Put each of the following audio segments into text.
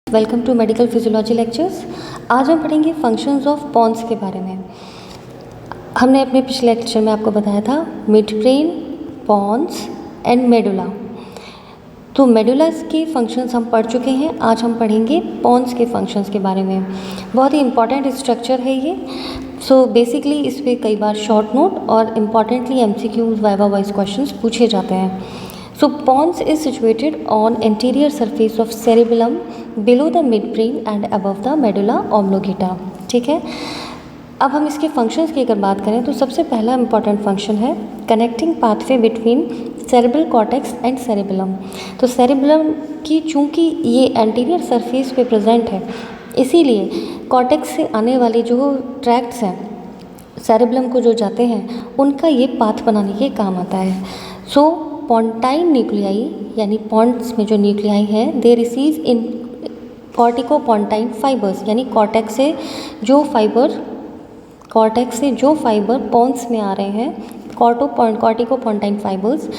Welcome to medical physiology lectures. आज हम पढ़ेंगे फंक्शंस ऑफ पॉन्स के बारे में। हमने अपने पिछले लेक्चर में आपको बताया था mid brain, pons and medulla. तो मेडुला के फंक्शंस हम पढ़ चुके हैं। आज हम पढ़ेंगे पॉन्स के फंक्शंस के बारे में। बहुत ही इंपॉर्टेंट स्ट्रक्चर है ये। सो बेसिकली इस पर कई बार शॉर्ट नोट और importantly MCQs viva wise questions पूछे जाते हैं। So pons is situated on anterior surface of cerebellum below the midbrain and above the medulla oblongata। ठीक है, अब हम इसके फंक्शंस की अगर बात करें तो सबसे पहला इंपॉर्टेंट फंक्शन है connecting pathway between cerebral cortex and cerebellum. तो सेरेबेलम की चूँकि ये एंटीरियर सरफेस पे प्रेजेंट है, इसीलिए कॉर्टेक्स से आने वाले जो ट्रैक्ट्स हैं सेरेबेलम को जो जाते हैं उनका ये पाथ बनाने के काम आता है। सो पोंटाइन न्यूक्लियाई यानी पॉन्ट्स में जो न्यूक्लियाई है they receive in corticopontine fibers, यानी कॉर्टेक्स से जो फाइबर पॉन्स में आ रहे हैं corticopontine fibers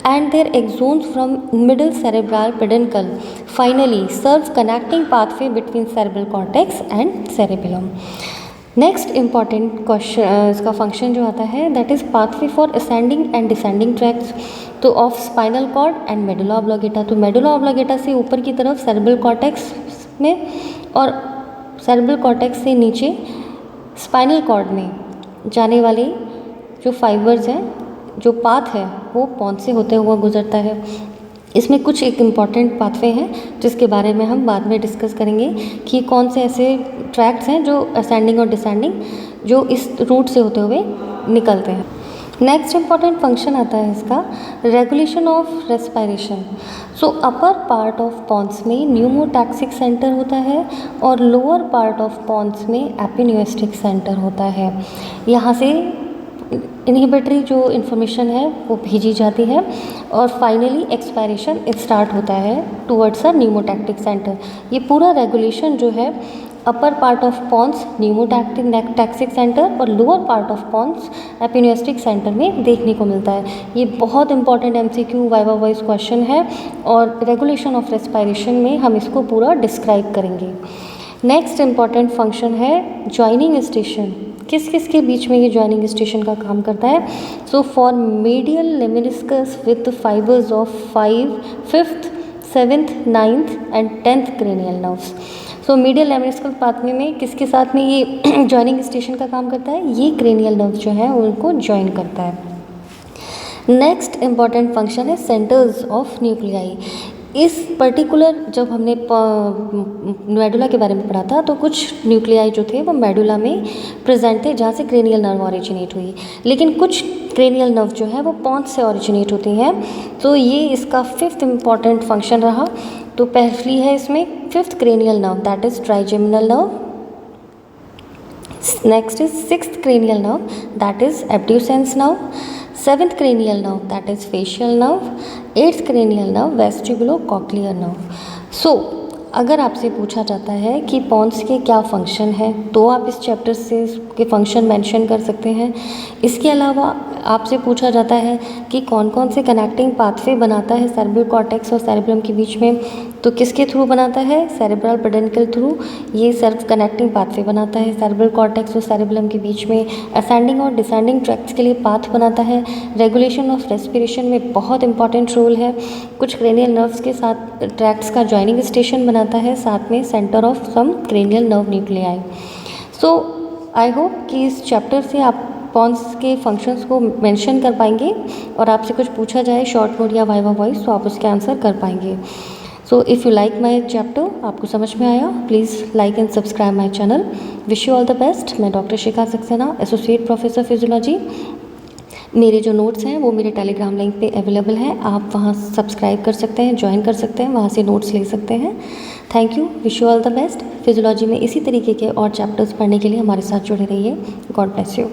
and their axons from middle cerebral peduncle finally serve connecting pathway between cerebral cortex and cerebellum. Next important question इसका फंक्शन जो आता है that is pathway for ascending and descending tracts तो of spinal cord and medulla oblongata. तो medulla ऑब्लोगेटा से ऊपर की तरफ सेरेब्रल कॉर्टेक्स में और सेरेब्रल कॉर्टेक्स से नीचे स्पाइनल कॉर्ड में जाने वाले जो फाइबर्स हैं, जो पाथ है वो पॉन्स से होते हुआ गुजरता है। इसमें कुछ एक इम्पॉर्टेंट पाथवे हैं जिसके बारे में हम बाद में डिस्कस करेंगे कि कौन से ऐसे ट्रैक्ट्स हैं जो असेंडिंग और डिसेंडिंग जो इस रूट से होते हुए निकलते हैं। नेक्स्ट इम्पॉर्टेंट फंक्शन आता है इसका regulation of respiration. So upper part of pons में न्यूमोटैक्सिक सेंटर होता है और लोअर पार्ट ऑफ पॉन्स में एपिन्यूस्टिक सेंटर होता है। यहाँ से इनहिबिटरी जो इन्फॉर्मेशन है वो भेजी जाती है और फाइनली एक्सपायरेशन स्टार्ट होता है टुवर्ड्स अ न्यूमोटैक्टिक सेंटर। ये पूरा रेगुलेशन जो है upper part of pons pneumotaxic centre और lower part of pons apneustic centre में देखने को मिलता है। ये बहुत important MCQ viva wise question है और रेगुलेशन ऑफ रेस्पिरेशन में हम इसको पूरा डिस्क्राइब करेंगे। नेक्स्ट इम्पॉर्टेंट फंक्शन है जॉइनिंग स्टेशन। किस किस के बीच में ये जॉइनिंग स्टेशन का काम करता है? So for medial lemniscus with fibers of 5th, 7th, 9th and 10th cranial nerves. So medial lemniscal pathway में किसके साथ में ये जॉइनिंग स्टेशन का काम करता है? ये क्रेनियल नर्व्स जो है उनको जॉइन करता है। नेक्स्ट इम्पॉर्टेंट फंक्शन है सेंटर्स ऑफ न्यूक्लियाई। इस पर्टिकुलर जब हमने मेडुला के बारे में पढ़ा था तो कुछ न्यूक्लियाई जो थे वो मेडुला में प्रेजेंट थे जहाँ से क्रेनियल नर्व ओरिजिनेट हुई, लेकिन कुछ क्रेनियल नर्व जो है वो पॉन्स से ओरिजिनेट होती हैं। तो ये इसका 5th इम्पॉर्टेंट फंक्शन रहा। तो पहली है इसमें 5th cranial nerve that is trigeminal nerve. Next is 6th cranial nerve that is abducens nerve, 7th cranial nerve that is facial nerve, 8th cranial nerve vestibulocochlear nerve। सो अगर आपसे पूछा जाता है कि पॉन्स के क्या फंक्शन हैं तो आप इस चैप्टर से इसके फंक्शन मेंशन कर सकते हैं। इसके अलावा आपसे पूछा जाता है कि कौन कौन से कनेक्टिंग पाथवे बनाता है सेरेब्रल कॉर्टेक्स और सेरेबेलम के बीच में, तो किसके थ्रू बनाता है? सेरेब्रल पेडुंकल थ्रू ये सर्व कनेक्टिंग पाथवे बनाता है सेरेब्रल कॉर्टेक्स और सेरेबेलम के बीच में। असेंडिंग और डिसेंडिंग ट्रैक्ट्स के लिए पाथ बनाता है। रेगुलेशन ऑफ रेस्पिरेशन में बहुत इंपॉर्टेंट रोल है। कुछ क्रेनियल नर्व्स के साथ ट्रैक्ट्स का जॉइनिंग स्टेशन बनाता है, साथ में centre of some cranial nerve nuclei. So I hope कि इस चैप्टर से आप पॉन्स के फंक्शंस को मेंशन कर पाएंगे और आपसे कुछ पूछा जाए शॉर्ट नोट या वाइवा वॉइस तो आप उसके आंसर कर पाएंगे। So if you like my chapter, आपको समझ में आया, please like and subscribe my channel. Wish you all the best. मैं डॉक्टर शिखा सक्सेना, एसोसिएट प्रोफेसर फिजियोलॉजी। मेरे जो नोट्स हैं वो मेरे टेलीग्राम लिंक पे अवेलेबल हैं, आप वहाँ सब्सक्राइब कर सकते हैं, ज्वाइन कर सकते हैं, वहाँ से नोट्स ले सकते हैं। Thank you, wish you all the best. Physiology में इसी तरीके के और चैप्टर्स पढ़ने के लिए हमारे साथ जुड़े रहिए। God bless you.